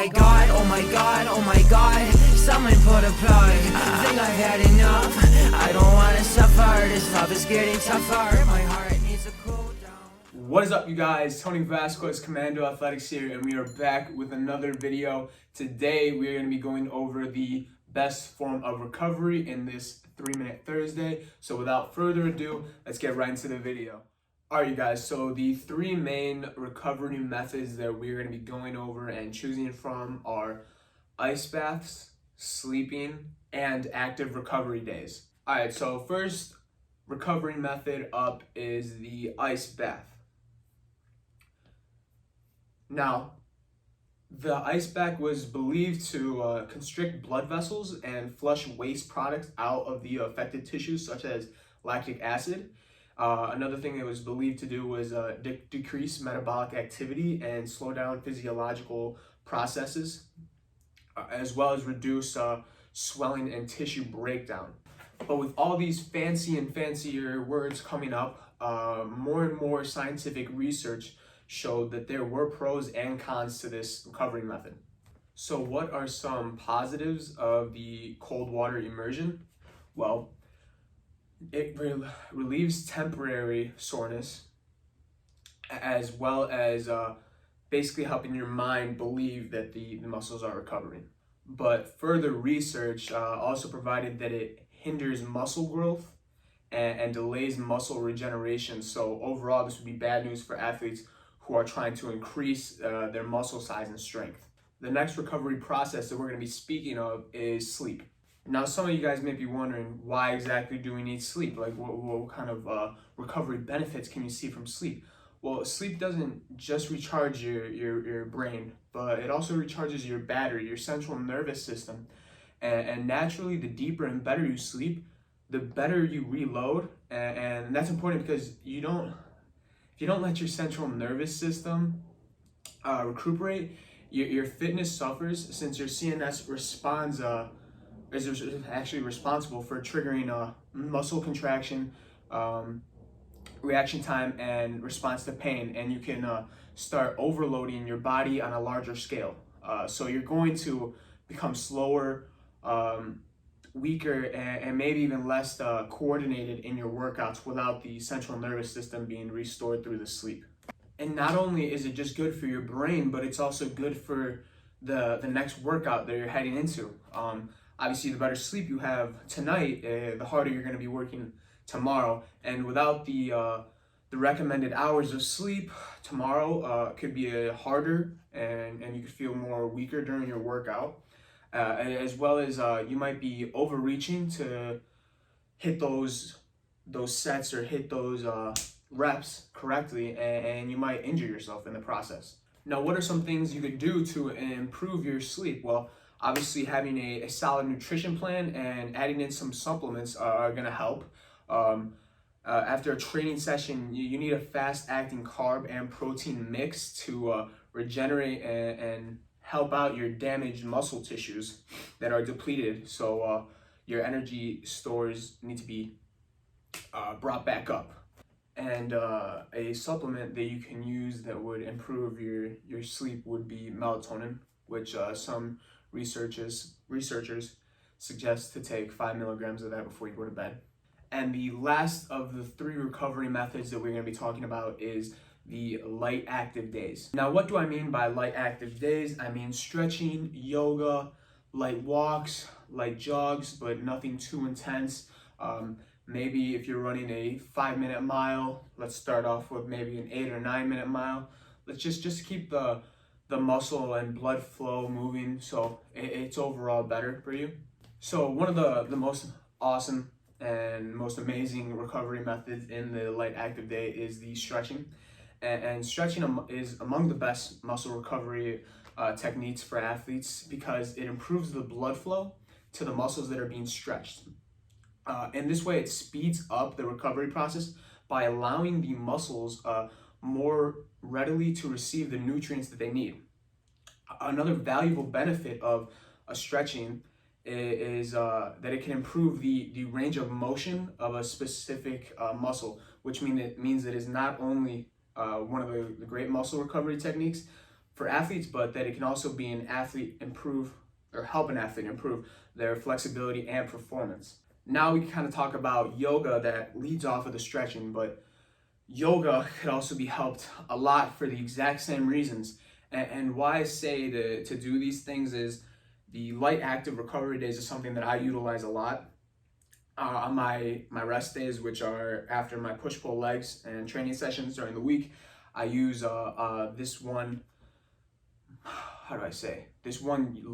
my god, oh my god, oh my god, someone put a plug. Think I've had enough, I don't wanna suffer. This love is getting tougher, my heart needs a cool down. What is up, you guys? Tony Vasquez, Commando Athletics here, and we are back with another video. Today we are going to be going over the best form of recovery in this 3-minute Thursday. So without further ado, let's get right into the video. Alright, you guys, so the three main recovery methods that we're going to be going over and choosing from are ice baths, sleeping, and active recovery days. Alright, so first recovery method up is the ice bath. Now, the ice bath was believed to constrict blood vessels and flush waste products out of the affected tissues, such as lactic acid. Another thing it was believed to do was decrease metabolic activity and slow down physiological processes, as well as reduce swelling and tissue breakdown. But with all these fancy and fancier words coming up, more and more scientific research showed that there were pros and cons to this recovery method. So what are some positives of the cold water immersion? Well, it relieves temporary soreness, as well as basically helping your mind believe that the muscles are recovering. But further research also provided that it hinders muscle growth and delays muscle regeneration. So overall, this would be bad news for athletes who are trying to increase their muscle size and strength. The next recovery process that we're going to be speaking of is sleep. Now, some of you guys may be wondering, why exactly do we need sleep? Like, what kind of recovery benefits can you see from sleep? Well, sleep doesn't just recharge your brain, but it also recharges your battery, your central nervous system. And naturally, the deeper and better you sleep, the better you reload. And that's important because if you don't let your central nervous system recuperate, your fitness suffers, since your CNS is actually responsible for triggering muscle contraction, reaction time, and response to pain, and you can start overloading your body on a larger scale. So you're going to become slower, weaker, and maybe even less coordinated in your workouts without the central nervous system being restored through the sleep. And not only is it just good for your brain, but it's also good for the next workout that you're heading into. Obviously, the better sleep you have tonight, the harder you're going to be working tomorrow. And without the recommended hours of sleep, tomorrow could be harder, and you could feel more weaker during your workout. As well as you might be overreaching to hit those sets or hit those reps correctly, and you might injure yourself in the process. Now, what are some things you could do to improve your sleep? Well, obviously having a solid nutrition plan and adding in some supplements are going to help. After a training session, you need a fast-acting carb and protein mix to regenerate and help out your damaged muscle tissues that are depleted. So your energy stores need to be brought back up. And a supplement that you can use that would improve your sleep would be melatonin, which some researchers suggest to take 5 milligrams of that before you go to bed. And the last of the three recovery methods that we're going to be talking about is the light active days. Now, what do I mean by light active days? I mean stretching, yoga, light walks, light jogs, but nothing too intense. Maybe if you're running a 5-minute mile, let's start off with maybe an 8 or 9-minute mile. Let's just keep the muscle and blood flow moving, so it's overall better for you. So one of the most awesome and most amazing recovery methods in the light active day is the stretching. And stretching is among the best muscle recovery techniques for athletes because it improves the blood flow to the muscles that are being stretched. And this way it speeds up the recovery process by allowing the muscles more readily to receive the nutrients that they need. Another valuable benefit of a stretching is that it can improve the range of motion of a specific muscle, which means that it's not only one of the great muscle recovery techniques, for athletes, but that it can also be an athlete improve or help an athlete improve their flexibility and performance. Now we can kind of talk about yoga that leads off of the stretching, but yoga could also be helped a lot for the exact same reasons. And why I say to do these things is the light active recovery days is something that I utilize a lot. On my rest days, which are after my push-pull legs and training sessions during the week, I use this one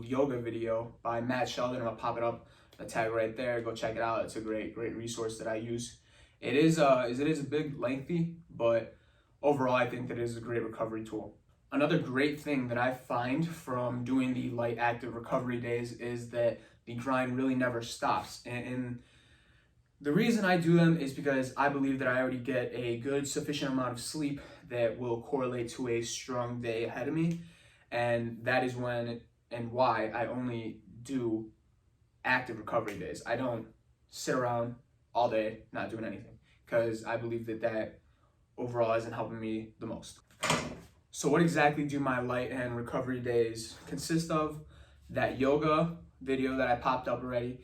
yoga video by Matt Sheldon. I'll pop it up, the tag right there. Go check it out. It's a great resource that I use. It is a bit lengthy, but overall I think that it is a great recovery tool. Another great thing that I find from doing the light active recovery days is that the grind really never stops. And the reason I do them is because I believe that I already get a good sufficient amount of sleep that will correlate to a strong day ahead of me. And that is when and why I only do active recovery days. I don't sit around all day not doing anything, because I believe that overall isn't helping me the most. So what exactly do my light and recovery days consist of? That yoga video that I popped up already.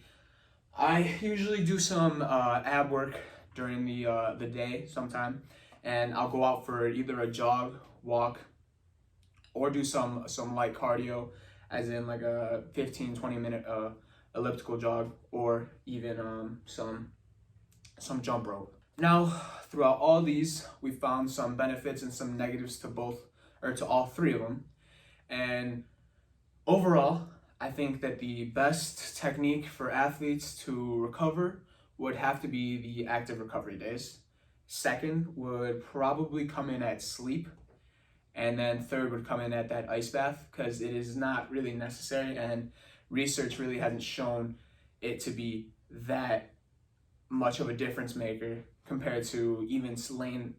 I usually do some ab work during the day sometime, and I'll go out for either a jog, walk, or do some light cardio, as in like a 15-20 minute elliptical jog, or even some jump rope. Now, throughout all these, we found some benefits and some negatives to all three of them. And overall, I think that the best technique for athletes to recover would have to be the active recovery days. Second would probably come in at sleep. And then third would come in at that ice bath, because it is not really necessary, and research really hasn't shown it to be that much of a difference maker compared to even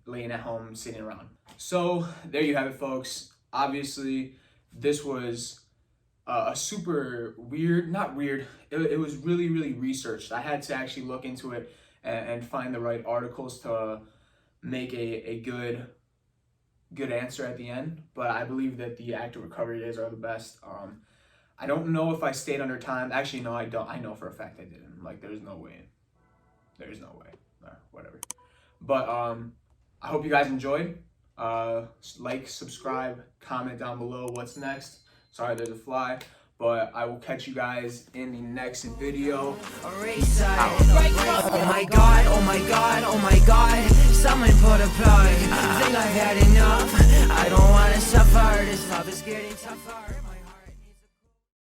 laying at home sitting around. So there you have it, folks. Obviously, this was a super weird, not weird, it was really researched. I had to actually look into it and find the right articles to make a good answer at the end, but I believe that the active recovery days are the best. I don't know if I stayed under time. Actually, no, I don't. I know for a fact I didn't. Like, there's no way. Whatever. But I hope you guys enjoyed. Like, subscribe, comment down below what's next. Sorry, there's a fly. But I will catch you guys in the next video. Oh my god, oh my god, oh my god. Someone put a plug. Think I've had enough. I don't wanna suffer. This love is getting tougher.